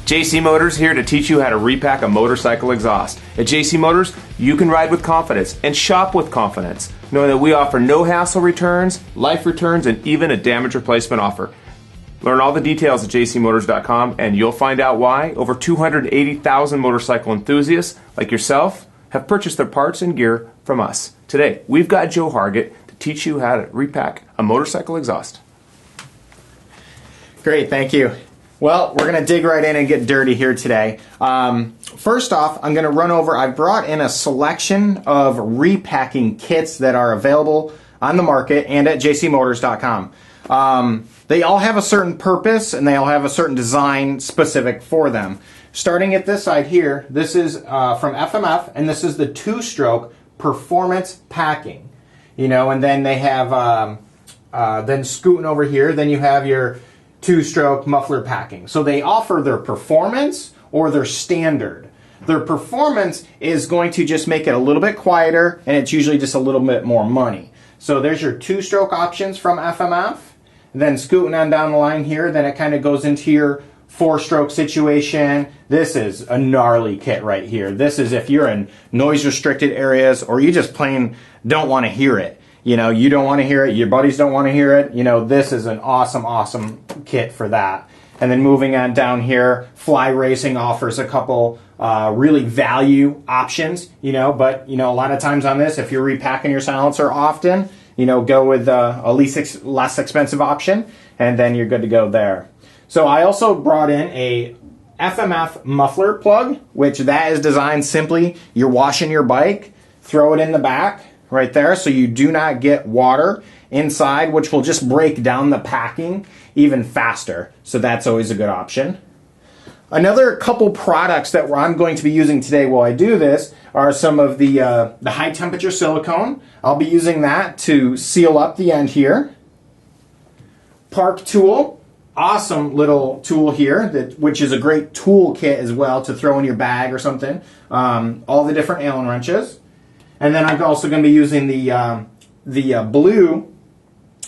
JC Motors here to teach you how to repack a motorcycle exhaust. At JC Motors, you can ride with confidence and shop with confidence, knowing that we offer no hassle returns, life returns, and even a damage replacement offer. Learn all the details at jcmotors.com and you'll find out why over 280,000 motorcycle enthusiasts like yourself have purchased their parts and gear from us. Today, we've got Joe Hargett to teach you how to repack a motorcycle exhaust. Great, thank you. Well, we're going to dig right in and get dirty here today. First off, I'm going to run over, I've brought in a selection of repacking kits that are available on the market and at jcmotors.com. They all have a certain purpose and they all have a certain design specific for them. Starting at this side here, this is from FMF, and this is the two-stroke performance packing. You know, and then they have, then scooting over here, then you have your two-stroke muffler packing. So they offer their performance or their standard. Their performance is going to just make it a little bit quieter, and it's usually just a little bit more money. So there's your two-stroke options from FMF. Then scooting on down the line here, then it kind of goes into your four-stroke situation. This is a gnarly kit right here. This is if you're in noise-restricted areas or you just plain don't want to hear it. You know, you don't want to hear it, your buddies don't want to hear it. You know, this is an awesome, awesome kit for that. And then moving on down here, Fly Racing offers a couple really value options, you know, but, you know, a lot of times on this, if you're repacking your silencer often, you know, go with a less expensive option, and then you're good to go there. So I also brought in a FMF muffler plug, which that is designed simply, you're washing your bike, throw it in the back right there so you do not get water inside, which will just break down the packing even faster. So that's always a good option. Another couple products that I'm going to be using today while I do this are some of the high temperature silicone. I'll be using that to seal up the end here. Park tool, awesome little tool here, which is a great tool kit as well to throw in your bag or something. All the different Allen wrenches. And then I'm also going to be using the blue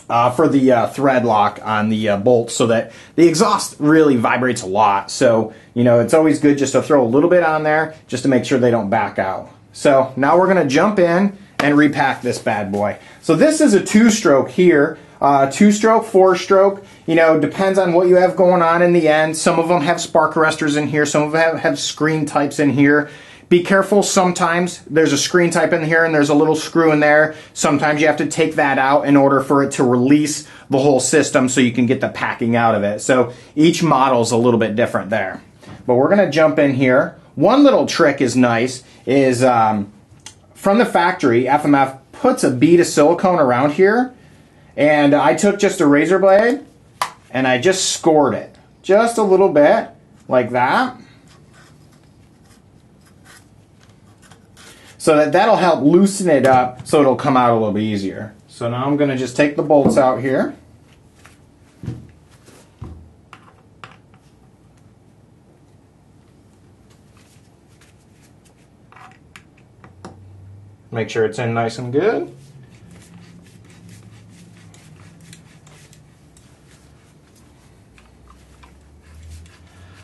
for the thread lock on the bolt so that the exhaust really vibrates a lot. So, you know, it's always good just to throw a little bit on there just to make sure they don't back out. So now we're going to jump in and repack this bad boy. So this is a two-stroke here. Two-stroke, four-stroke, you know, depends on what you have going on in the end. Some of them have spark arresters in here. Some of them have screen types in here. Be careful, sometimes there's a screen type in here and there's a little screw in there. Sometimes you have to take that out in order for it to release the whole system so you can get the packing out of it. So each model's a little bit different there. But we're going to jump in here. One little trick is nice is from the factory, FMF puts a bead of silicone around here, and I took just a razor blade and I just scored it just a little bit like that. So that'll help loosen it up so it'll come out a little bit easier. So now I'm going to just take the bolts out here. Make sure it's in nice and good.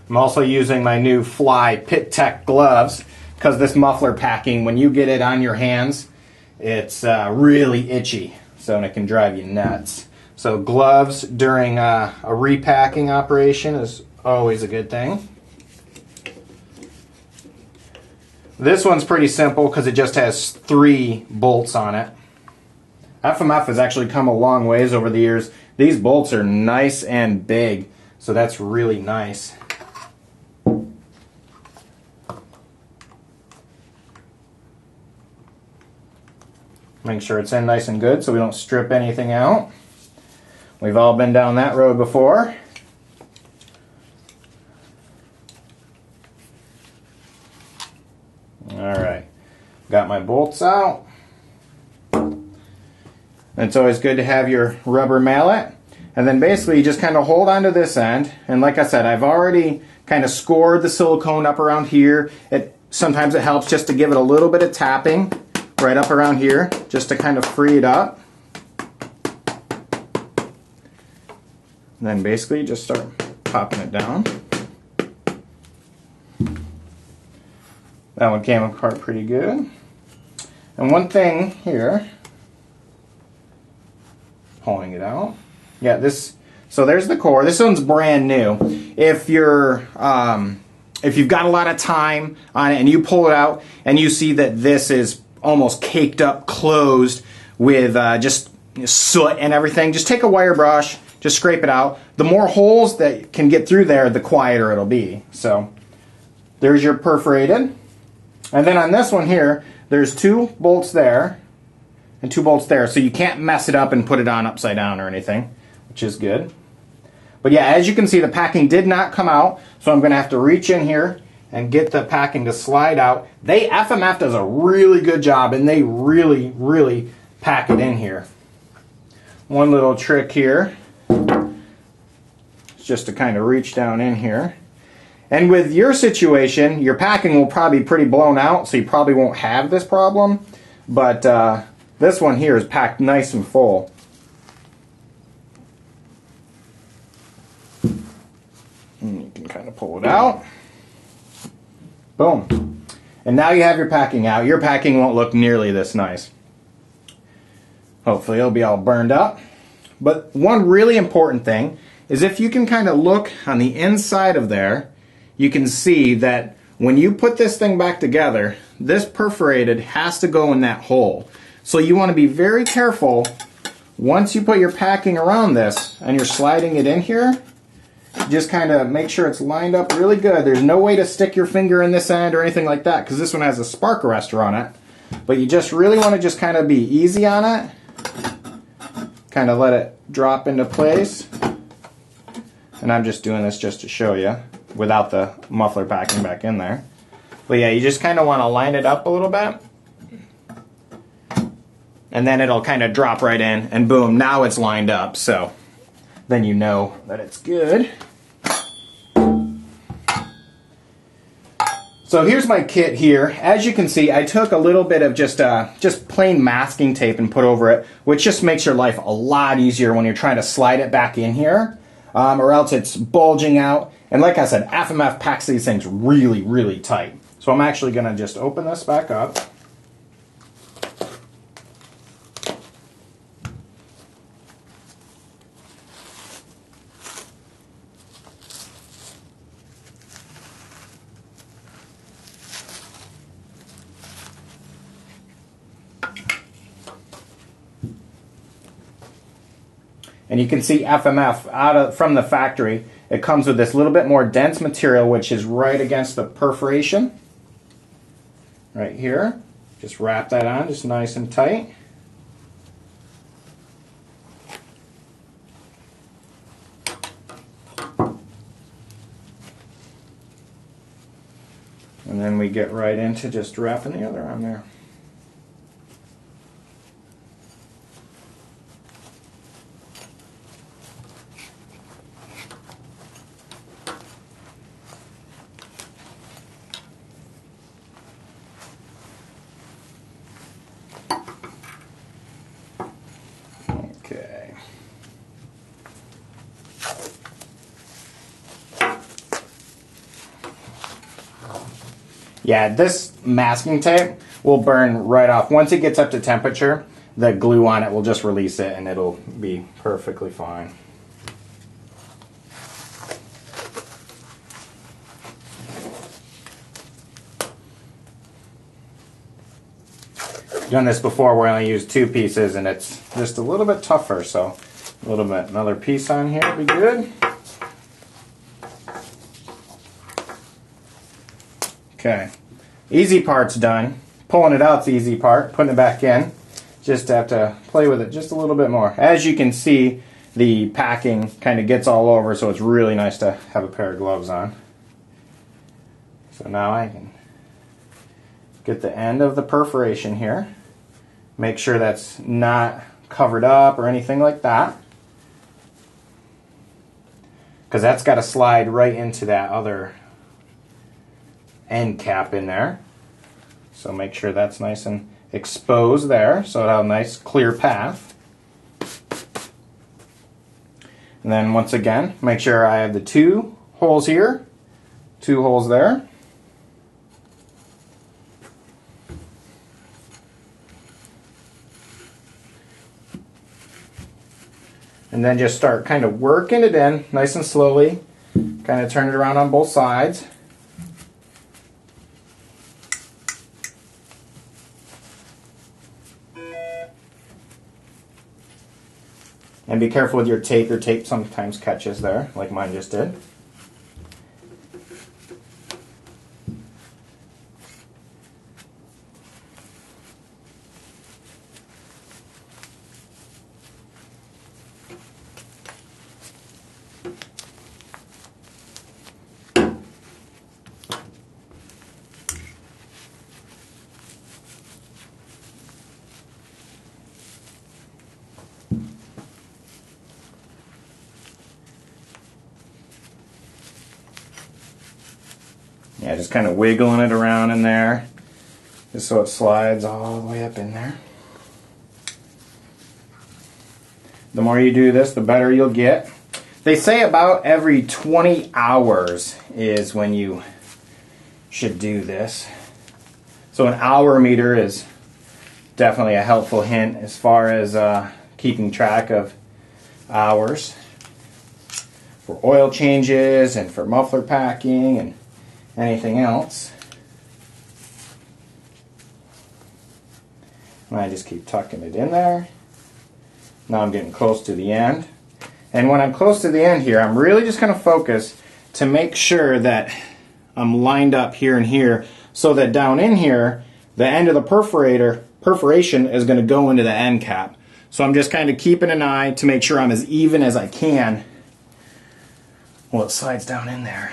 I'm also using my new Fly Pit Tech gloves, because this muffler packing, when you get it on your hands, it's really itchy, so it can drive you nuts. So gloves during a repacking operation is always a good thing. This one's pretty simple because it just has 3 bolts on it. FMF has actually come a long ways over the years. These bolts are nice and big, so that's really nice. Make sure it's in nice and good so we don't strip anything out. We've all been down that road before. Alright, got my bolts out. It's always good to have your rubber mallet. And then basically you just kind of hold onto this end. And like I said, I've already kind of scored the silicone up around here. Sometimes it helps just to give it a little bit of tapping right up around here, just to kind of free it up. And then basically just start popping it down. That one came apart pretty good. And one thing here, pulling it out. Yeah, this. So there's the core. This one's brand new. If you've got a lot of time on it and you pull it out and you see that this is almost caked up, closed with just soot and everything, just take a wire brush, just scrape it out. The more holes that can get through there, the quieter it'll be. So there's your perforated. And then on this one here, there's 2 bolts there and 2 bolts there. So you can't mess it up and put it on upside down or anything, which is good. But yeah, as you can see, the packing did not come out, so I'm going to have to reach in here and get the packing to slide out. FMF does a really good job, and they really, really pack it in here. One little trick here is just to kind of reach down in here. And with your situation, your packing will probably be pretty blown out, so you probably won't have this problem. But this one here is packed nice and full. And you can kind of pull it out. Boom. And now you have your packing out. Your packing won't look nearly this nice. Hopefully it'll be all burned up. But one really important thing is if you can kind of look on the inside of there, you can see that when you put this thing back together, this perforated has to go in that hole. So you want to be very careful once you put your packing around this and you're sliding it in here. Just kind of make sure it's lined up really good. There's no way to stick your finger in this end or anything like that because this one has a spark arrestor on it. But you just really want to just kind of be easy on it. Kind of let it drop into place. And I'm just doing this just to show you without the muffler packing back in there. But yeah, you just kind of want to line it up a little bit. And then it'll kind of drop right in and boom, now it's lined up. So then you know that it's good. So here's my kit here. As you can see, I took a little bit of just plain masking tape and put over it, which just makes your life a lot easier when you're trying to slide it back in here, or else it's bulging out. And like I said, FMF packs these things really, really tight. So I'm actually going to just open this back up. And you can see FMF from the factory. It comes with this little bit more dense material, which is right against the perforation. Right here. Just wrap that on, just nice and tight. And then we get right into just wrapping the other on there. Okay. Yeah, this masking tape will burn right off. Once it gets up to temperature, the glue on it will just release it and it'll be perfectly fine. Done this before where I only used 2 pieces and it's just a little bit tougher, so a little bit, another piece on here would be good. Okay, easy part's done. Pulling it out's the easy part, putting it back in. Just have to play with it just a little bit more. As you can see, the packing kind of gets all over, so it's really nice to have a pair of gloves on. So now I can get the end of the perforation here. Make sure that's not covered up or anything like that, because that's got to slide right into that other end cap in there. So make sure that's nice and exposed there, so it'll have a nice clear path. And then once again, make sure I have the 2 holes here, 2 holes there. And then just start kind of working it in nice and slowly. Kind of turn it around on both sides. And be careful with your tape. Your tape sometimes catches there, like mine just did. Yeah, just kind of wiggling it around in there, just so it slides all the way up in there. The more you do this, the better you'll get. They say about every 20 hours is when you should do this. So an hour meter is definitely a helpful hint as far as keeping track of hours for oil changes and for muffler packing and anything else. And I just keep tucking it in there. Now I'm getting close to the end. And when I'm close to the end here, I'm really just going to focus to make sure that I'm lined up here and here, so that down in here, the end of the perforation is going to go into the end cap. So I'm just kind of keeping an eye to make sure I'm as even as I can while it slides down in there.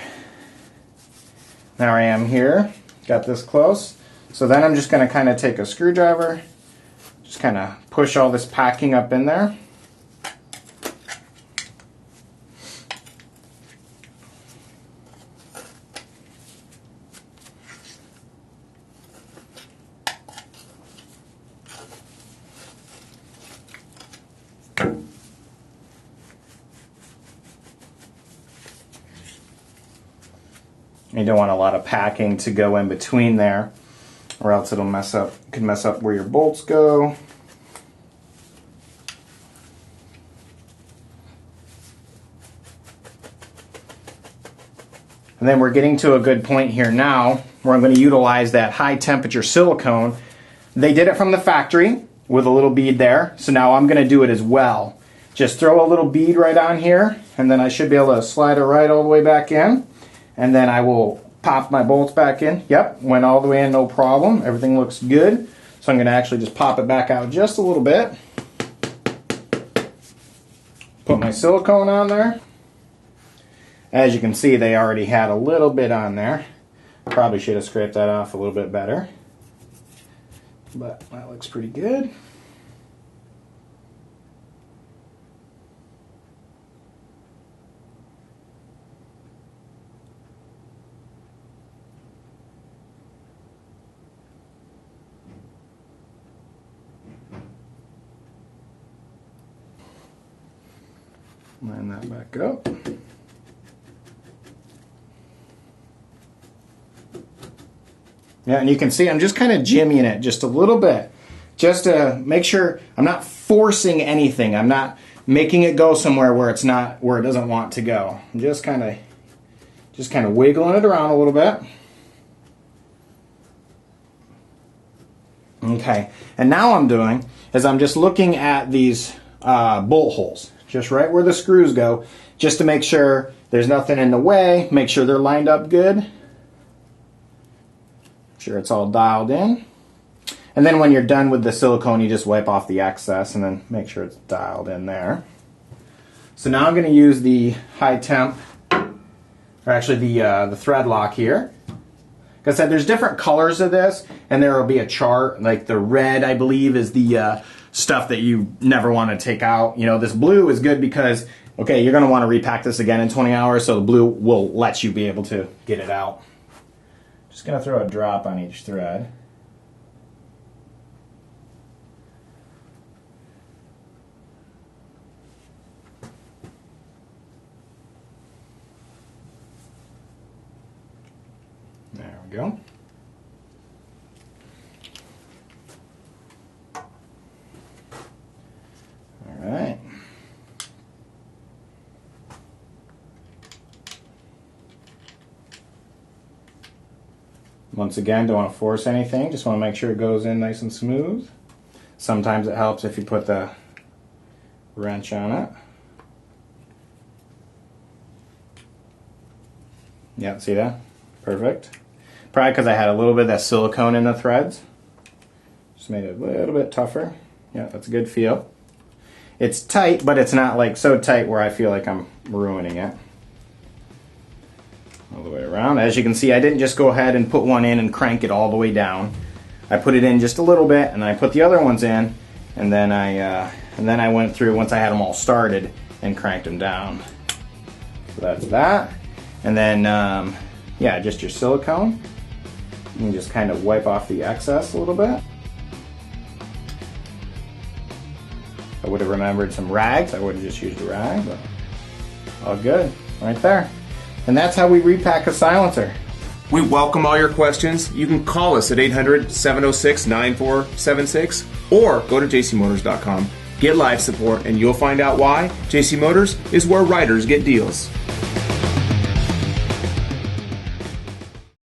There I am here, got this close. So then I'm just going to kind of take a screwdriver, just kind of push all this packing up in there. You don't want a lot of packing to go in between there, or else it'll could mess up where your bolts go. And then we're getting to a good point here now where I'm going to utilize that high temperature silicone. They did it from the factory with a little bead there, so now I'm going to do it as well. Just throw a little bead right on here, and then I should be able to slide it right all the way back in. And then I will pop my bolts back in. Yep, went all the way in, no problem. Everything looks good. So I'm going to actually just pop it back out just a little bit. Put my silicone on there. As you can see, they already had a little bit on there. Probably should have scraped that off a little bit better. But that looks pretty good. Line that back up. Yeah, and you can see I'm just kind of jimmying it just a little bit, just to make sure I'm not forcing anything. I'm not making it go somewhere where it's not, where it doesn't want to go. I'm just kind of wiggling it around a little bit. Okay, and now I'm doing is I'm just looking at these bolt holes, just right where the screws go, just to make sure there's nothing in the way, make sure they're lined up good. Make sure it's all dialed in. And then when you're done with the silicone, you just wipe off the excess and then make sure it's dialed in there. So now I'm going to use the high temp, or actually the thread lock here. Like I said, there's different colors of this, and there will be a chart. Like the red, I believe, is the stuff that you never want to take out. You know, this blue is good because, okay, you're going to want to repack this again in 20 hours, so the blue will let you be able to get it out. Just going to throw a drop on each thread. There we go. All right. Once again, don't want to force anything, just want to make sure it goes in nice and smooth. Sometimes it helps if you put the wrench on it. Yeah, see that? Perfect. Probably because I had a little bit of that silicone in the threads. Just made it a little bit tougher. Yeah, that's a good feel. It's tight, but it's not like so tight where I feel like I'm ruining it. All the way around. As you can see, I didn't just go ahead and put one in and crank it all the way down. I put it in just a little bit, and I put the other ones in, and then I went through once I had them all started and cranked them down. So that's that. And then yeah, just your silicone. You can just kind of wipe off the excess a little bit. I would have remembered some rags. I would have just used a rag, but all good right there. And that's how we repack a silencer. We welcome all your questions. You can call us at 800-706-9476 or go to jcmotors.com. Get live support and you'll find out why JC Motors is where riders get deals.